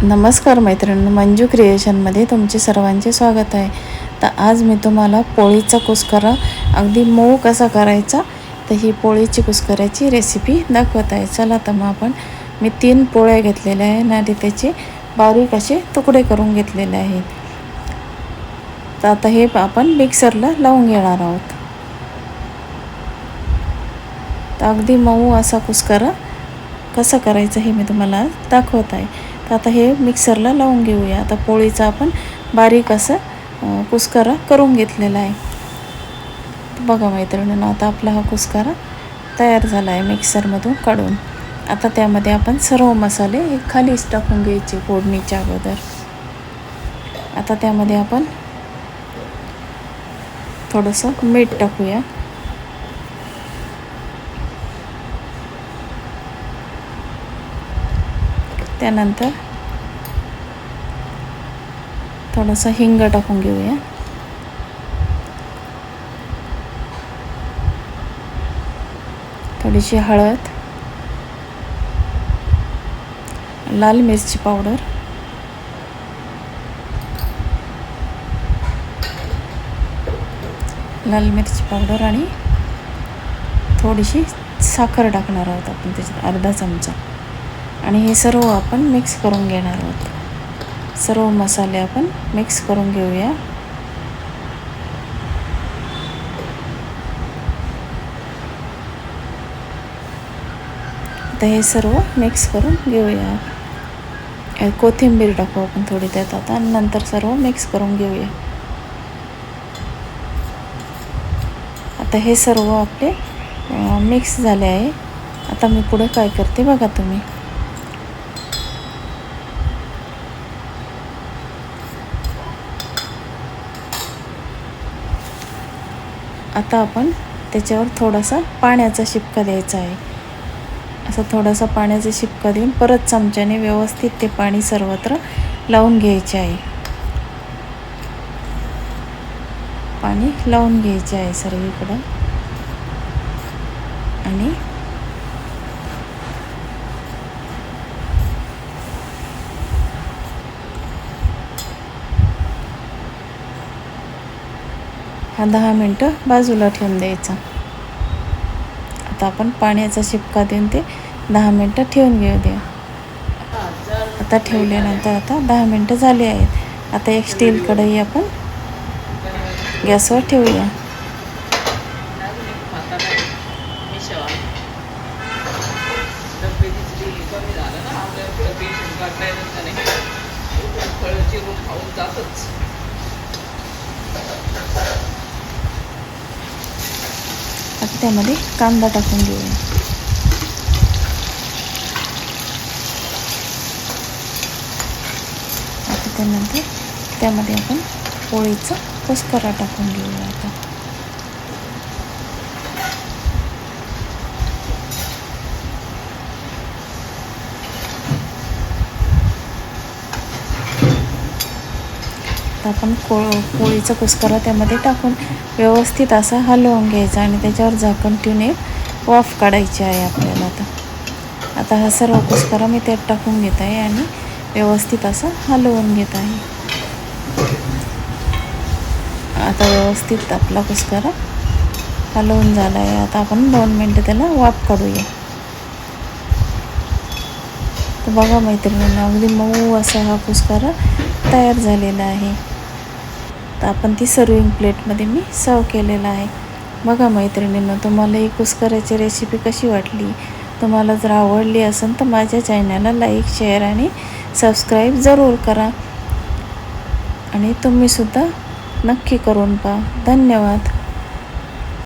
नमस्कार मैत्रिणी, मंजू क्रिएशनमध्ये तुमचे सर्वांचे स्वागत आहे. तर आज मी तुम्हाला पोळीचा कुस्करा अगदी मऊ कसा करायचा, तर ही पोळीची कुस्कऱ्याची रेसिपी दाखवत आहे. चला तर मग मी 3 पोळ्या घेतलेल्या आहे आणि त्याचे बारीक असे तुकडे करून घेतलेले आहेत. तर आता हे आपण मिक्सरला लावून घेणार आहोत. तर अगदी मऊ असा कुस्करा कसा करायचा हे मी तुम्हाला दाखवत आहे. तर आता हे मिक्सरला लावून घेऊया. आता पोळीचा आपण बारीक असं कुस्करा करून घेतलेला आहे. बघा मैत्रिणींनो, आता आपला हा कुस्करा तयार झाला आहे मिक्सरमधून काढून. आता त्यामध्ये आपण सर्व मसाले खालीच टाकून घ्यायचे फोडणीच्या अगोदर. आता त्यामध्ये आपण थोडंसं मीठ टाकूया. त्यानंतर थोडंसं हिंग टाकून घेऊया. थोडीशी हळद, लाल मिरची पावडर, आणि थोडीशी साखर टाकणार आहोत आपण त्याच्यात, अर्धा चमचा. आणि हे सर्व आपण मिक्स करून घेणार आहोत. सर्व मसाले आपण मिक्स करून घेऊया. आता हे सर्व मिक्स करून घेऊया. कोथिंबीर टाकू आपण थोडी त्यात आता, आणि नंतर सर्व मिक्स करून घेऊया. आता हे सर्व आपले मिक्स झाले आहे. आता मी पुढे काय करते बघा तुम्ही. आता आपण त्याच्यावर थोडासा पाण्याचा शिपका द्यायचा आहे. असं थोडासा पाण्याचा शिपका देऊन परत चमच्याने व्यवस्थित ते पाणी सर्वत्र लावून घ्यायचे आहे. पाणी लावून घ्यायचे आहे सर्वीकडं. आणि हा 10 मिनटं बाजूला ठेवून द्यायचा. आता आपण पाण्याचा शिपका देऊन ते 10 मिनटं ठेवून घेऊ द्या. आता ठेवल्यानंतर आता 10 मिनटं झाले आहेत. आता एक स्टील कढई आपण गॅसवर ठेवूया. आता त्यामध्ये कांदा टाकून घेऊया. आता त्यानंतर त्यामध्ये आपण पोळीचा कुस्करा टाकून घेऊया. आता आपण पोळीचा कुस्करा त्यामध्ये टाकून व्यवस्थित असा हलवून घ्यायचा आणि त्याच्यावर झाकण ठेवून एक वाफ काढायची आहे आपल्याला. आता हा सर्व कुस्करा मी त्यात टाकून घेत आहे आणि व्यवस्थित असं हलवून घेत आहे. आता व्यवस्थित आपला कुस्करा हलवून झाला आहे. आता आपण 2 मिनटं त्याला वाफ काढूया. तर बघा मैत्रिणींना, अगदी मऊ असा हा कुस्करा तयार झालेला आहे. तर आपण ती सर्विंग प्लेटमध्ये मी सर्व केलेला आहे. बघा मैत्रिणींना, तुम्हाला ही कुस्कऱ्याची रेसिपी कशी वाटली? तुम्हाला जर आवडली असेल तर माझ्या चॅनलला लाईक, शेअर आणि सबस्क्राईब जरूर करा. आणि तुम्हीसुद्धा नक्की करून पहा. धन्यवाद.